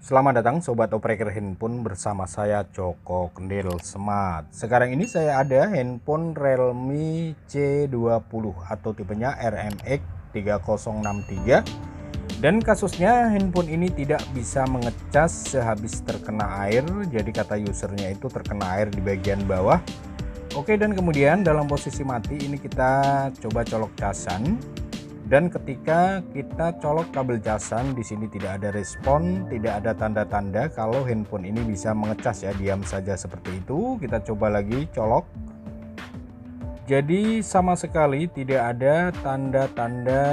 Selamat datang Sobat Opreker Handphone bersama saya Joko Kendil Smart. Sekarang ini saya ada handphone Realme C20 atau tipenya RMX 3063. Dan kasusnya handphone ini tidak bisa mengecas sehabis terkena air. Jadi kata usernya itu terkena air di bagian bawah. Oke, dan kemudian dalam posisi mati ini kita coba colok casan. Dan ketika kita colok kabel casan, di sini tidak ada respon, tidak ada tanda-tanda kalau handphone ini bisa mengecas ya, diam saja seperti itu. Kita coba lagi colok. Jadi sama sekali tidak ada tanda-tanda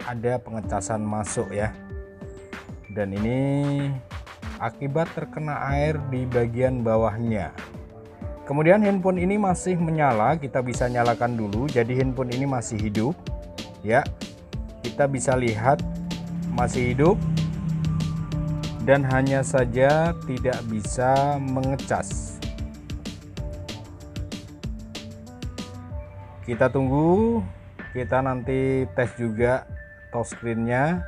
ada pengecasan masuk ya. Dan ini akibat terkena air di bagian bawahnya. Kemudian handphone ini masih menyala, kita bisa nyalakan dulu. Jadi handphone ini masih hidup. Ya, kita bisa lihat masih hidup dan hanya saja tidak bisa mengecas. Kita tunggu, kita nanti tes juga touchscreen-nya.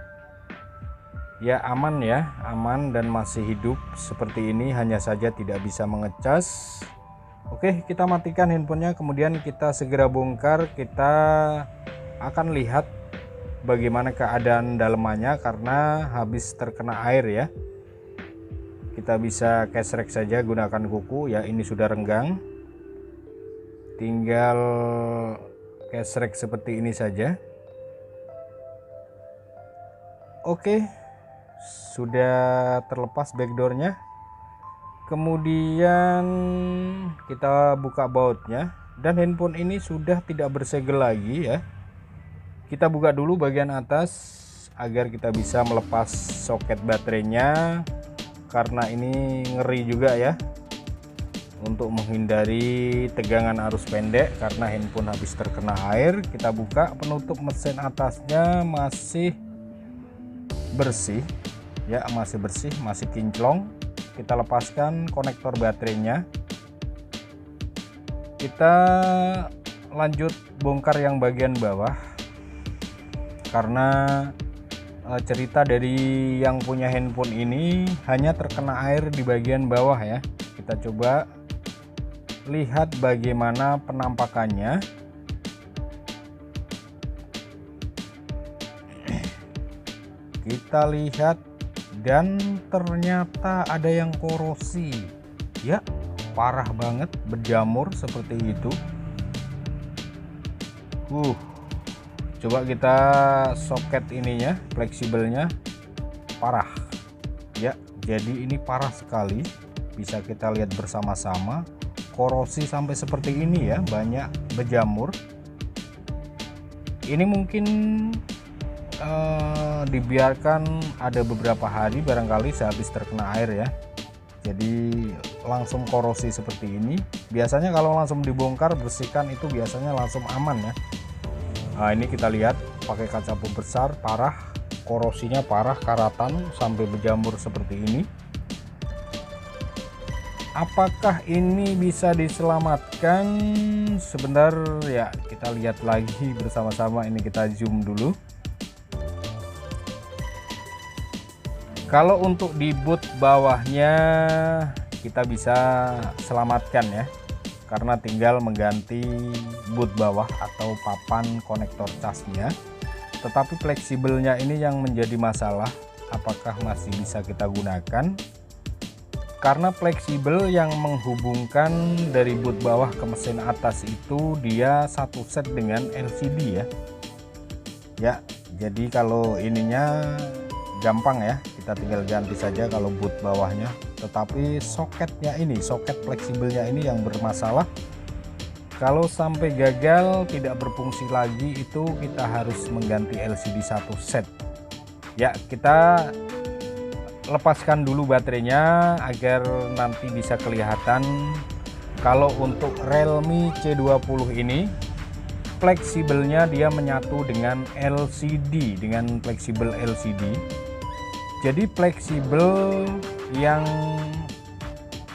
Ya, aman ya, aman dan masih hidup seperti ini, hanya saja tidak bisa mengecas. Oke, kita matikan handphonenya, kemudian kita segera bongkar. Kita akan lihat bagaimana keadaan dalamannya karena habis terkena air ya. Kita bisa gesrek saja gunakan kuku ya, ini sudah renggang, tinggal gesrek seperti ini saja. Oke, sudah terlepas backdoornya. Kemudian kita buka bautnya dan handphone ini sudah tidak bersegel lagi ya. Kita buka dulu bagian atas agar kita bisa melepas soket baterainya, karena ini ngeri juga ya, untuk menghindari tegangan arus pendek karena handphone habis terkena air. Kita buka, penutup mesin atasnya masih bersih ya, masih bersih, masih kinclong. Kita lepaskan konektor baterainya. Kita lanjut bongkar yang bagian bawah, karena cerita dari yang punya handphone ini hanya terkena air di bagian bawah ya. Kita coba lihat bagaimana penampakannya. Kita lihat dan ternyata ada yang korosi ya, parah banget, berjamur seperti itu. Coba kita soket ininya, fleksibelnya, parah ya. Jadi ini parah sekali, bisa kita lihat bersama-sama, korosi sampai seperti ini ya, banyak berjamur. Ini mungkin dibiarkan ada beberapa hari barangkali sehabis terkena air ya, jadi langsung korosi seperti ini. Biasanya kalau langsung dibongkar bersihkan itu biasanya langsung aman ya. Nah, ini kita lihat pakai kaca pembesar, parah, korosinya parah, karatan sampai berjamur seperti ini. Apakah ini bisa diselamatkan? Sebentar ya, kita lihat lagi bersama-sama. Ini kita zoom dulu. Kalau untuk di boot bawahnya kita bisa selamatkan ya, karena tinggal mengganti boot bawah atau papan konektor casnya. Tetapi fleksibelnya ini yang menjadi masalah, apakah masih bisa kita gunakan? Karena fleksibel yang menghubungkan dari boot bawah ke mesin atas itu dia satu set dengan LCD ya. Ya, jadi kalau ininya gampang ya, kita tinggal ganti saja kalau boot bawahnya. Tetapi soketnya ini, soket fleksibelnya ini yang bermasalah. Kalau sampai gagal tidak berfungsi lagi, itu kita harus mengganti LCD satu set ya. Kita lepaskan dulu baterainya agar nanti bisa kelihatan. Kalau untuk Realme C20 ini fleksibelnya dia menyatu dengan LCD, dengan fleksibel LCD. Jadi fleksibel yang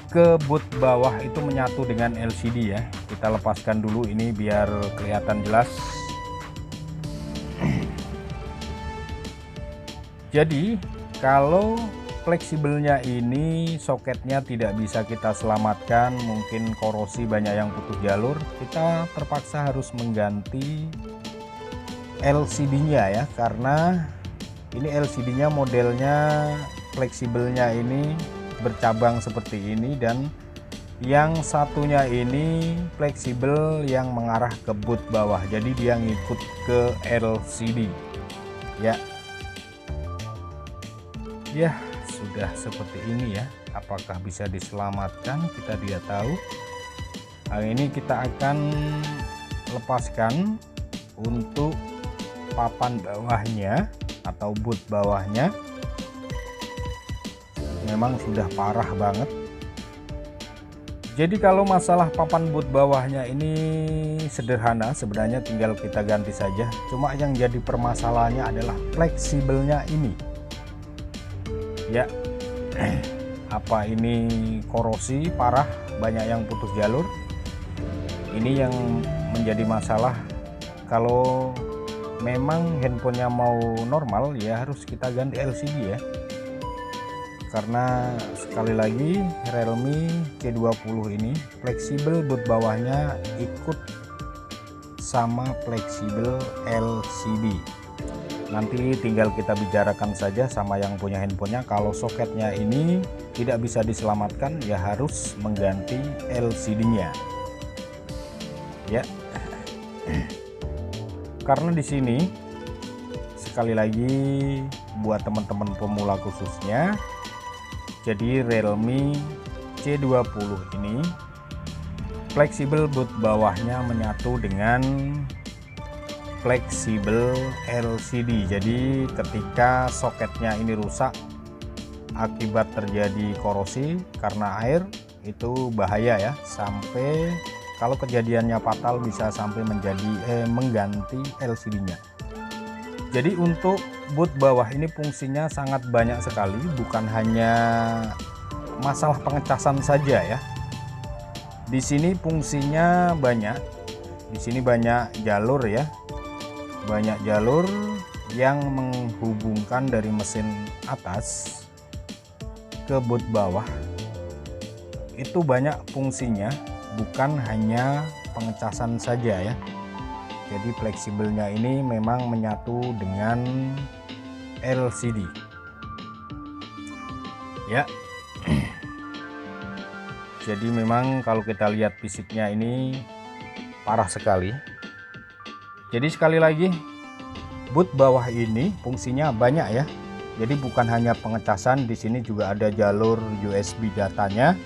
ke boot bawah itu menyatu dengan LCD ya. Kita lepaskan dulu ini biar kelihatan jelas. Jadi kalau fleksibelnya ini soketnya tidak bisa kita selamatkan, mungkin korosi banyak yang putus jalur, kita terpaksa harus mengganti LCD-nya ya, karena ini LCD-nya modelnya fleksibelnya ini bercabang seperti ini, dan yang satunya ini fleksibel yang mengarah ke boot bawah, jadi dia ngikut ke LCD ya. Sudah seperti ini ya. Apakah bisa diselamatkan, kita tidak tahu. Hari ini kita akan lepaskan untuk papan bawahnya atau boot bawahnya. Memang sudah parah banget. Jadi kalau masalah papan boot bawahnya ini sederhana, sebenarnya tinggal kita ganti saja. Cuma yang jadi permasalahannya adalah fleksibelnya ini ya. Apa ini korosi parah, banyak yang putus jalur. Ini yang menjadi masalah. Kalau memang handphonenya mau normal ya harus kita ganti LCD ya, karena sekali lagi Realme C20 ini fleksibel boot bawahnya ikut sama fleksibel LCD. Nanti tinggal kita bicarakan saja sama yang punya handphonenya. Kalau soketnya ini tidak bisa diselamatkan ya harus mengganti LCD-nya ya. Karena di sini sekali lagi buat teman-teman pemula khususnya, jadi Realme C20 ini fleksibel boot bawahnya menyatu dengan fleksibel LCD. Jadi ketika soketnya ini rusak akibat terjadi korosi karena air, itu bahaya ya, sampai kalau kejadiannya fatal bisa sampai mengganti LCD-nya. Jadi untuk boot bawah ini fungsinya sangat banyak sekali, bukan hanya masalah pengecasan saja ya. Di sini fungsinya banyak. Di sini banyak jalur ya. Banyak jalur yang menghubungkan dari mesin atas ke boot bawah. Itu banyak fungsinya, bukan hanya pengecasan saja ya. Jadi fleksibelnya ini memang menyatu dengan LCD ya. Jadi memang kalau kita lihat fisiknya ini parah sekali. Jadi sekali lagi boot bawah ini fungsinya banyak ya. Jadi bukan hanya pengecasan, di sini juga ada jalur USB datanya.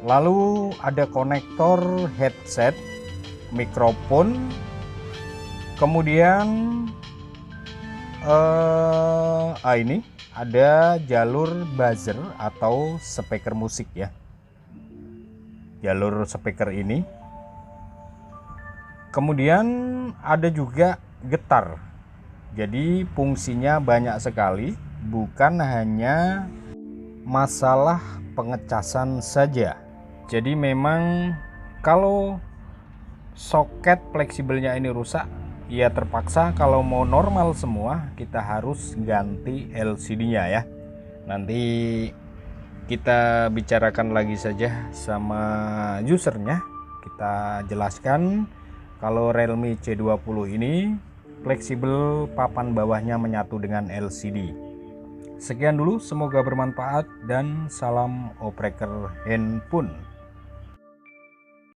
Lalu ada konektor headset, mikrofon, kemudian ini ada jalur buzzer atau speaker musik ya. Jalur speaker ini. Kemudian ada juga getar. Jadi fungsinya banyak sekali, bukan hanya masalah pengecasan saja. Jadi memang kalau soket fleksibelnya ini rusak, ya terpaksa kalau mau normal semua kita harus ganti LCD-nya ya. Nanti kita bicarakan lagi saja sama usernya, kita jelaskan kalau Realme C20 ini fleksibel papan bawahnya menyatu dengan LCD. Sekian dulu, semoga bermanfaat dan salam opreker handphone.